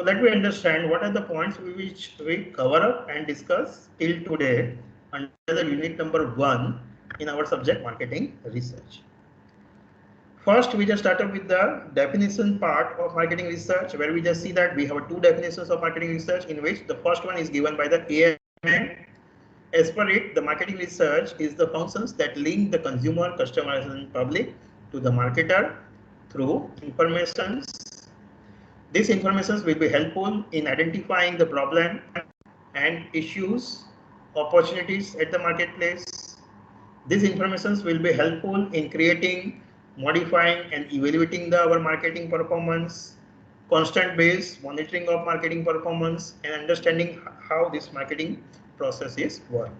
So let me understand what are the points which we cover up and discuss till today under the unit number 1 in our subject marketing research. First, we just start up with the definition part of marketing research, where we just see that we have two definitions of marketing research, in which the first one is given by the AMA. As per it, the marketing research is the functions that link the consumer, customers, and public to the marketer through information. These informations will be helpful in identifying the problem and issues, opportunities at the marketplace. These informations will be helpful in creating, modifying, and evaluating our marketing performance, constant based monitoring of marketing performance, and understanding how this marketing processes work.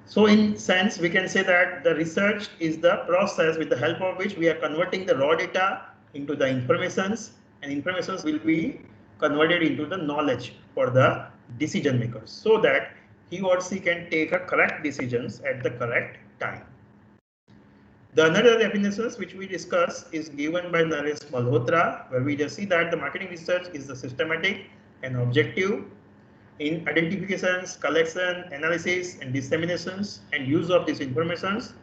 So in sense, we can say that the research is the process with the help of which we are converting the raw data into the informations, and informations will be converted into the knowledge for the decision makers, so that he or she can take a correct decisions at the correct time. The another definitions which we discuss is given by Naresh Malhotra, where we just see that the marketing research is the systematic and objective in identifications, collection, analysis, and disseminations and use of these informations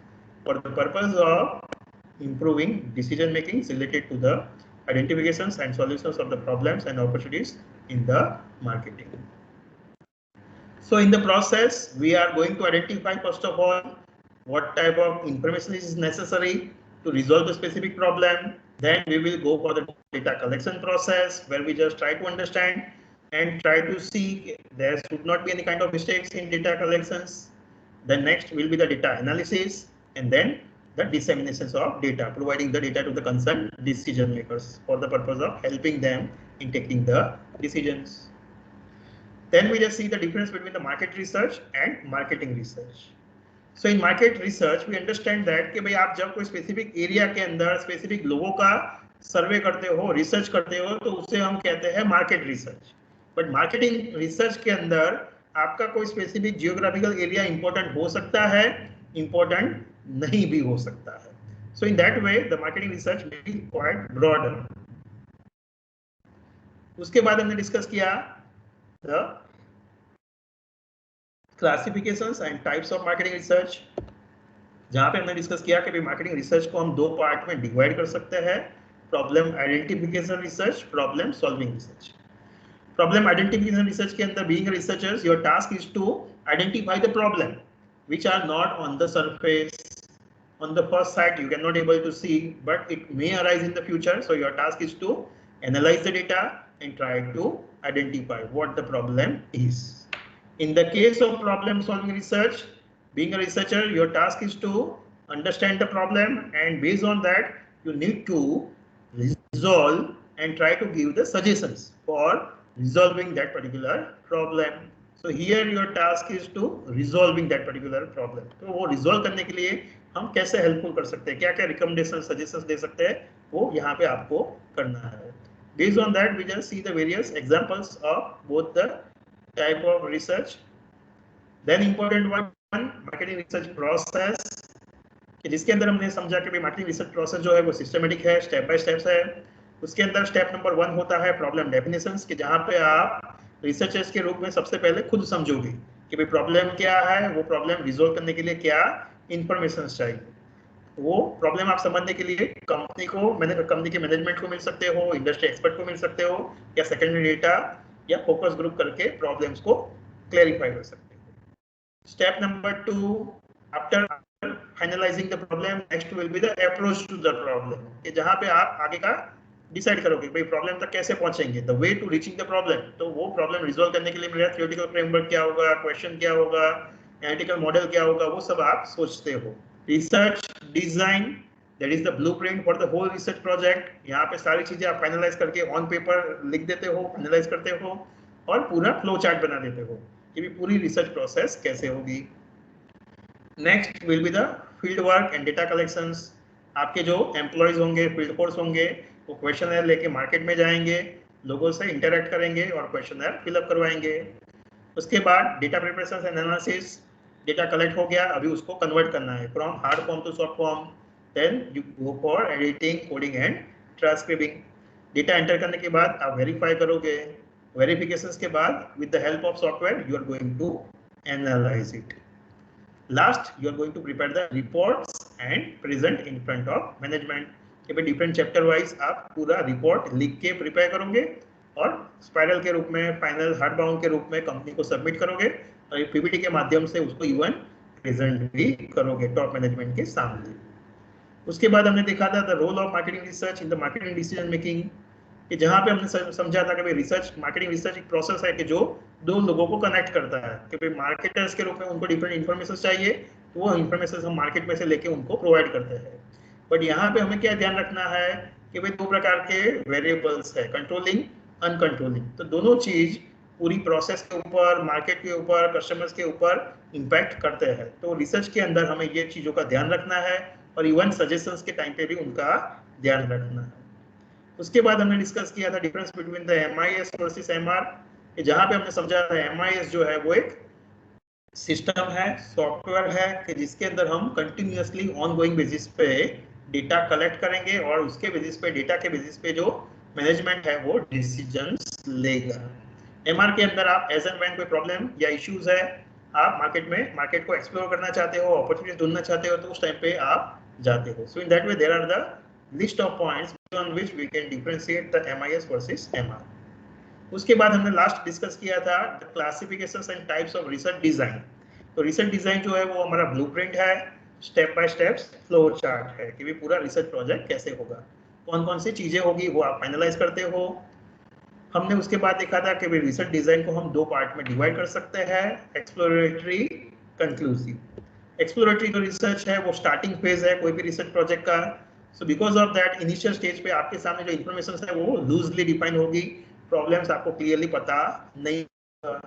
for the purpose of improving decision making related to the identifications and solutions of the problems and opportunities in the marketing. So in the process, we are going to identify first of all what type of information is necessary to resolve the specific problem. Then we will go for the data collection process, where we just try to understand and try to see there should not be any kind of mistakes in data collections. Then next will be the data analysis, and then the disseminations of data, providing the data to the concerned decision makers for the purpose of helping them in taking the decisions. Then we just see the difference between the market research and marketing research. So in market research, we understand that कि भाई आप जब कोई specific area के अंदर specific लोगों का सर्वे करते हो, रिसर्च करते हो, तो उसे हम कहते हैं market research. But marketing research के अंदर आपका कोई स्पेसिफिक जियोग्राफिकल एरिया इंपॉर्टेंट हो सकता है, इंपॉर्टेंट नहीं भी हो सकता है. So in that way the marketing research may be quite broader. उसके बाद हमने डिस्कस किया the classifications and types of marketing research, जहां पे हमने डिस्कस किया कि मार्केटिंग रिसर्च को हम दो पार्ट में डिवाइड कर सकते हैं, problem identification research, problem solving research. Problem identification research के अंदर being researchers, your task is to identify the problem which are not on the surface. On the first sight you cannot able to see, but it may arise in the future. So your task is to analyze the data and try to identify what the problem is. In the case of problem solving research, being a researcher, your task is to understand the problem, and based on that you need to resolve and try to give the suggestions for resolving that particular problem. So here your task is to resolving that particular problem. तो वो resolve करने के लिए हम कैसे helpful कर सकते हैं, क्या क्या recommendation suggestions दे सकते हैं, वो यहाँ पे आपको करना है. Based on that, we just see the various examples of both the type of research. Then important one, marketing research process, कि जिसके अंदर हमने समझा कि marketing research process जो है वो systematic है, step by steps है. उसके अंदर स्टेप नंबर 1 होता है प्रॉब्लम डेफिनेशंस, कि जहां पे आप रिसर्चर्स के रूप में सबसे पहले खुद समझोगे कि भाई प्रॉब्लम क्या है, वो प्रॉब्लम रिजोल्व करने के लिए क्या इंफॉर्मेशन चाहिए. वो प्रॉब्लम आप समझने के लिए कंपनी के मैनेजमेंट को मिल सकते हो, इंडस्ट्री एक्सपर्ट को मिल सकते हो, या सेकेंडरी डेटा या फोकस ग्रुप करके प्रॉब्लम्स को क्लैरिफाई कर सकते हो. Step number 2, after finalizing the problem, next will be the approach to the problem, कि जहां पे आप आगे का डिसाइड करोगे भाई प्रॉब्लम तक कैसे पहुंचेंगे, the way to reaching the problem. तो वो प्रॉब्लम रिजॉल्व करने के लिए मेरा थ्योरेटिकल फ्रेमवर्क क्या होगा, क्वेश्चन क्या होगा, एनालिटिकल मॉडल क्या होगा, वो सब आप सोचते हो. Research design, that is the blueprint for the whole research project. यहाँ पे सारी चीजें आप फाइनलाइज करके ऑन पेपर लिख देते हो, फाइनलाइज करते हो और पूरा फ्लो चार्ट बना देते हो कि भी पूरी रिसर्च प्रोसेस कैसे होगी. Next will be the field work and data collections. आपके जो एम्प्लॉयज होंगे, फील्ड फोर्स होंगे, वो क्वेश्चनर लेके मार्केट में जाएंगे, लोगों से इंटरेक्ट करेंगे और क्वेश्चनर फिलअप करवाएंगे. उसके बाद data preparation and analysis, data collect हो गया, अभी उसको कन्वर्ट करना है from hard form to soft form. Then you go for editing, coding and transcribing. Data enter करने के बाद आप वेरीफाई करोगे, वेरिफिकेशन के बाद with the help of software you are going to analyze it. Last you are going to prepare the reports and present in front of management. कि भाई different chapter wise आप पूरा रिपोर्ट लिख के prepare करोगे और स्पाइरल के रूप में, फाइनल हार्ड बाउंड के रूप में कंपनी को सबमिट करोगे और पीपीटी के माध्यम से उसको इवन प्रेजेंट भी करोगे टॉप मैनेजमेंट के सामने। उसके बाद हमने देखा था the role of marketing research in the marketing decision making, कि जहां पे हमने समझा था कि भाई रिसर्च, मार्केटिंग रिसर्च एक प्रोसेस है कि जो दो लोगों को कनेक्ट करता है। कि भाई मार्केटर्स के रूप में उनको डिफरेंट इन्फॉर्मेशन चाहिए, तो वो इन्फॉर्मेशन हम मार्केट में से लेके उनको प्रोवाइड करते हैं। बट यहाँ पे हमें क्या ध्यान रखना है कि भाई दो प्रकार के वेरिएबल्स है, कंट्रोलिंग, अनकंट्रोलिंग। तो दोनों चीज पूरी प्रोसेस के ऊपर, मार्केट के ऊपर, कस्टमर्स के ऊपर इम्पैक्ट करते हैं। तो रिसर्च के अंदर हमें ये चीजों का ध्यान रखना है और इवन सजेशंस के टाइम पे भी उनका ध्यान रखना है। उसके बाद हमने डिस्कस किया था difference between the MIS versus MR, जहां पे हमने समझा था MIS जो है वो एक सिस्टम है, सॉफ्टवेयर है कि जिसके अंदर हम कंटिन्यूअसली ऑनगोइंग बेसिस पे डेटा कलेक्ट करेंगे और उसके बेसिस पे, डेटा के बेसिस पे जो मैनेजमेंट है वो डिसीजंस लेगा। MR के अंदर आप एज एंड व्हेन कोई प्रॉब्लम या इश्यूज है, आप मार्केट को एक्सप्लोर करना चाहते हो, अपॉर्चुनिटी ढूंढना चाहते हो, तो उस टाइम पे आप जाते हो। So in that way there are the list of points on which we can differentiate the MIS versus MR। उसके बाद हमने लास्ट डिस्कस किया था the classifications and types of research design। तो रिसर्च डिजाइन जो है वो हमारा ब्लूप्रिंट है, step by step flow chart है कि भी पूरा रिसर्च प्रोजेक्ट कैसे होगा, कौन कौन सी चीजें होगी वो आप फाइनलाइज करते हो। हमने उसके बाद देखा था कि रिसर्च डिजाइन को हम दो पार्ट में डिवाइड कर सकते हैं, एक्सप्लोरेटरी, कंक्लूसिव। एक्सप्लोरेटरी जो रिसर्च है वो स्टार्टिंग फेज है कोई भी रिसर्च प्रोजेक्ट का। So because of that initial stage पे आपके सामने जो इन्फॉर्मेशन है वो लूजली डिफाइन होगी, प्रॉब्लम्स आपको क्लियरली पता नहीं होगा।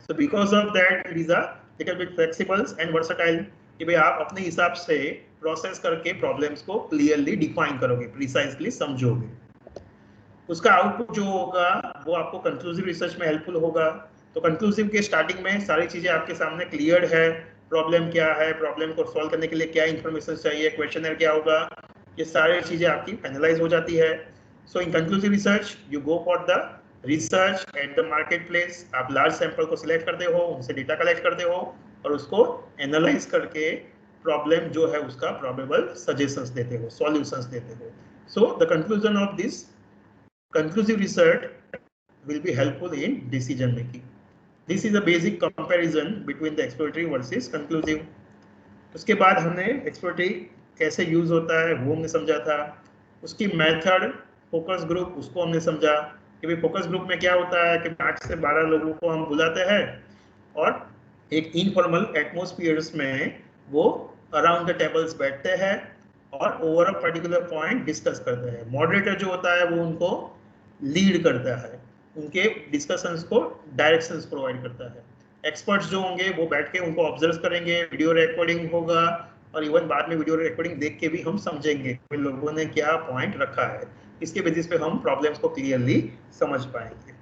So because of that it is a little bit flexible and versatile कि भाई आप अपने हिसाब से प्रोसेस करके प्रॉब्लम्स को क्लियरली डिफाइन करोगे, प्रिसाइजली समझोगे। उसका आउटपुट जो होगा वो आपको कंक्लूसिव रिसर्च में हेल्पफुल होगा। तो कंक्लूसिव के स्टार्टिंग में सारी चीजें आपके सामने क्लियर है, प्रॉब्लम क्या है, प्रॉब्लम को सॉल्व करने के लिए क्या इन्फॉर्मेशन चाहिए, क्वेश्चनर क्या होगा, ये सारी चीजें आपकी फाइनलाइज हो जाती है। So in conclusive research you go for the research at the market place. आप लार्ज सैंपल को सिलेक्ट करते हो, उनसे डेटा कलेक्ट करते हो और उसको एनालाइज करके प्रॉब्लम जो है उसका प्रोबेबल सजेशंस देते हो, सॉल्यूशंस देते हो। So the conclusion of this conclusive research will be helpful in decision making. This is a basic comparison between the exploratory versus conclusive। उसके बाद हमने exploratory कैसे यूज होता है वो हमने समझा था। उसकी मेथड, फोकस ग्रुप, उसको हमने समझा कि भाई फोकस ग्रुप में क्या होता है कि 8 से 12 लोगों को हम बुलाते हैं और एक इनफॉर्मल एटमॉस्फेयर्स में वो अराउंड द टेबल्स बैठते हैं और over a particular point discuss करते हैं। मॉडरेटर जो होता है वो उनको लीड करता है, उनके डिस्कशंस को डायरेक्शंस प्रोवाइड करता है। एक्सपर्ट्स जो होंगे वो बैठ के उनको ऑब्जर्व करेंगे, वीडियो रिकॉर्डिंग होगा और इवन बाद में वीडियो रिकॉर्डिंग देख के भी हम समझेंगे कि लोगों ने क्या पॉइंट रखा है, इसके बेसिस पे हम प्रॉब्लम्स को क्लियरली समझ पाएंगे।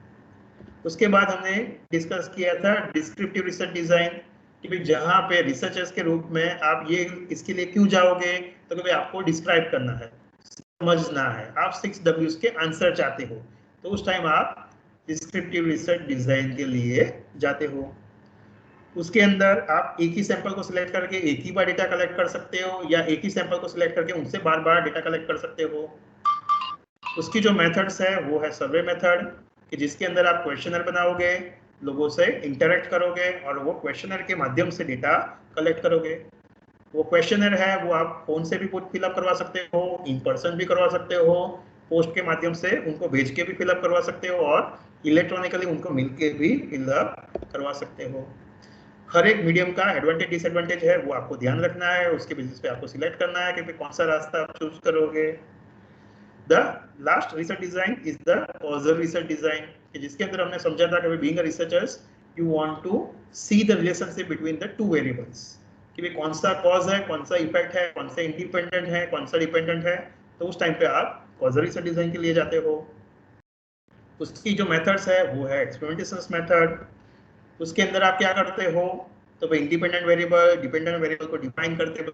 उसके बाद हमने डिस्कस किया था डिस्क्रिप्टिव रिसर्च डिजाइन कि भाई जहाँ पे रिसर्चर्स के रूप में आप ये इसके लिए क्यों जाओगे, तो कि भाई आपको डिस्क्राइब करना है, समझना है, आप 6 Ws के आंसर चाहते हो, तो उस टाइम आप डिस्क्रिप्टिव रिसर्च डिजाइन के लिए जाते हो। उसके अंदर आप एक ही सैंपल को सिलेक्ट करके एक ही बार डेटा कलेक्ट कर सकते हो या एक ही सैंपल को सिलेक्ट करके उनसे बार बार डेटा कलेक्ट कर सकते हो। उसकी जो मेथड्स है वो है सर्वे मेथड कि जिसके अंदर आप क्वेश्चनर बनाओगे, लोगों से इंटरेक्ट करोगे और वो क्वेश्चनर के माध्यम से डेटा कलेक्ट करोगे। वो क्वेश्चनर है वो आप फोन से भी फिलअप करवा सकते हो, इन पर्सन भी करवा सकते हो, पोस्ट के माध्यम से उनको भेज के भी फिलअप करवा सकते हो और इलेक्ट्रॉनिकली उनको मिलके भी फिलअप करवा सकते हो। हर एक मीडियम का एडवांटेज डिसएडवांटेज है, वो आपको ध्यान रखना है, उसके बेसिस पे आपको सिलेक्ट करना है कि कौन सा रास्ता आप चूज करोगे। The last research design is the causal research design जिसके अंदर हमने समझा था कि being a researchers you want to see the relationship between the two variables कि भाई कौन सा कॉज है, कौन सा इफेक्ट है, कौन सा इंडिपेंडेंट है, कौन सा डिपेंडेंट है। तो उस टाइम पे आप कॉजल रिसर्च डिजाइन के लिए जाते हो। उसकी जो मेथड्स है वो है एक्सपेरिमेंटेशन मेथड। उसके अंदर आप क्या करते हो, तो भाई इंडिपेंडेंट वेरिएबल, डिपेंडेंट वेरिएबल को डिफाइन करते हो,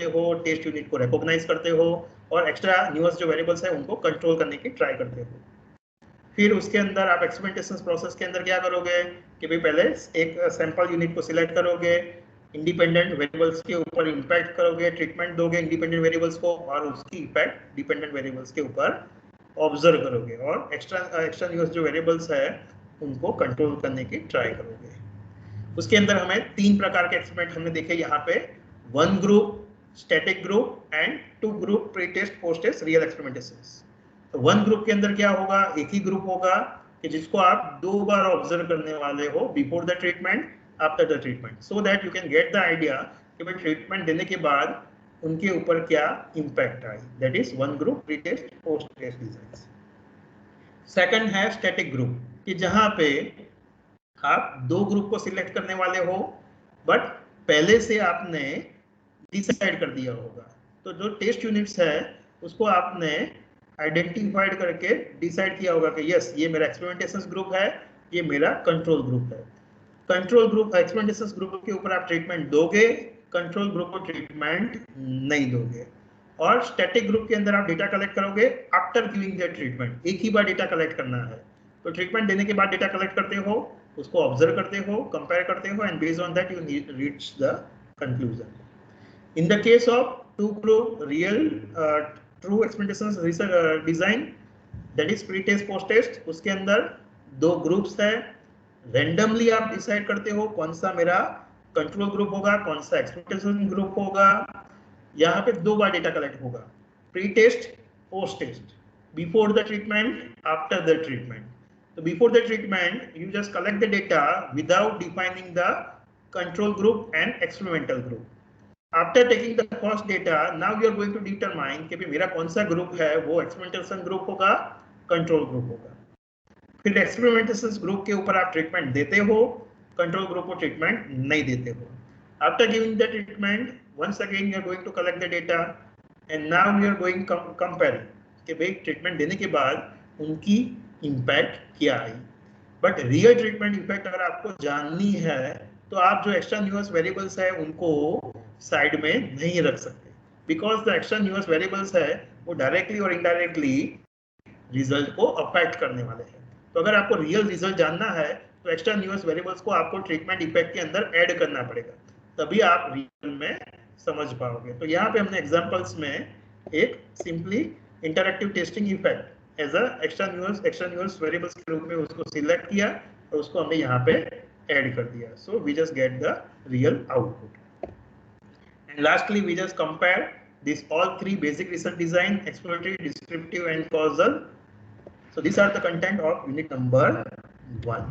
करते हो, टेस्ट यूनिट को रिकॉग्नाइज करते हो और एक्स्ट्रा न्यूअस जो वेरिएबल्स है उनको कंट्रोल करने की ट्राई करते हो। फिर उसके अंदर आप एक्सपेरिमेंटेशन प्रोसेस के अंदर क्या करोगे कि भाई पहले एक सैंपल यूनिट को सिलेक्ट करोगे, इंडिपेंडेंट वेरिएबल्स के ऊपर इंपैक्ट करोगे, ट्रीटमेंट दोगे इंडिपेंडेंट वेरिएबल्स को और उसकी इफेक्ट डिपेंडेंट वेरिएबल्स के ऊपर ऑब्जर्व करोगे और एक्स्ट्रा न्यूअस जो वेरिएबल्स है उनको कंट्रोल करने की ट्राई करोगे। उसके अंदर हमें 3 प्रकार के एक्सपेरिमेंट हमने देखे यहाँ पे, 1 group, static group and 2 group pre test post test real experimentations. तो 1 ग्रुप के अंदर क्या होगा, एक ही ग्रुप होगा कि जिसको आप 2 बार ऑब्जर्व करने वाले हो, before the treatment, after the treatment, so that you can get the idea कि भाई ट्रीटमेंट देने के बाद उनके ऊपर क्या इंपैक्ट आई। That is 1 group pre test post test design. Second है स्टैटिक ग्रुप, कि जहां पे आप 2 ग्रुप को सिलेक्ट करने वाले हो बट पहले से आपने डिसाइड कर दिया होगा। तो जो टेस्ट यूनिट्स है उसको आपने आइडेंटिफाइड करके डिसाइड किया होगा कि यस ये मेरा एक्सपेरिमेंटेशन ग्रुप है, ये मेरा कंट्रोल ग्रुप है। कंट्रोल ग्रुप एक्सपेरिमेंटेशन ग्रुप के ऊपर आप ट्रीटमेंट दोगे, कंट्रोल ग्रुप को ट्रीटमेंट नहीं दोगे। और स्टैटिक ग्रुप के अंदर आप डेटा कलेक्ट करोगे आफ्टर गिविंग द ट्रीटमेंट, एक ही बार डेटा कलेक्ट करना है। तो ट्रीटमेंट देने के बाद डेटा कलेक्ट करते हो, उसको ऑब्जर्व करते हो, कंपेयर करते हो and based on that you reach the conclusion. In the case of 2 group real true experimentation research design, that is pre-test post-test, उसके अंदर 2 ग्रुप्स है, रेंडमली आप डिसाइड करते हो कौन सा मेरा कंट्रोल ग्रुप होगा, कौन सा एक्सपेरिमेंटेशन ग्रुप होगा। यहाँ पे 2 बार डेटा कलेक्ट होगा, pre test post test, before the treatment after the treatment. तो before the treatment you just collect the data without defining the control group and experimental group. After taking the first data, now you are going to determine कि मेरा कौन सा group है, वो experimentation group होगा, control group होगा। फिर experimentation group के ऊपर आप ट्रीटमेंट देते हो, कंट्रोल ग्रुप को ट्रीटमेंट नहीं देते हो। After giving the treatment once again you are going to collect the data and now you are going compare कि भाई ट्रीटमेंट देने के बाद उनकी इम्पैक्ट क्या आई। बट रियल ट्रीटमेंट इम्पैक्ट अगर आपको जाननी है तो आप जो एक्स्ट्रा न्यूअस वेरिएबल्स है उनको साइड में नहीं रख सकते, बिकॉज द एक्स्ट्रा न्यूअस वेरिएबल्स है वो डायरेक्टली और इनडायरेक्टली रिजल्ट को अफेक्ट करने वाले हैं। तो अगर आपको रियल रिजल्ट जानना है तो एक्स्ट्रा न्यूअस वेरिएबल्स को आपको ट्रीटमेंट इफेक्ट के अंदर ऐड करना पड़ेगा, तभी आप रियल में समझ पाओगे। तो यहाँ पे हमने एग्जांपल्स में एक simply interactive testing effect as a extraneous variables के रूप में उसको सिलेक्ट किया और उसको हमने यहाँ पे ऐड कर दिया। So we just get the real output. And lastly we just compare this all 3 basic research design, exploratory, descriptive and causal. So these are the content of unit number 1.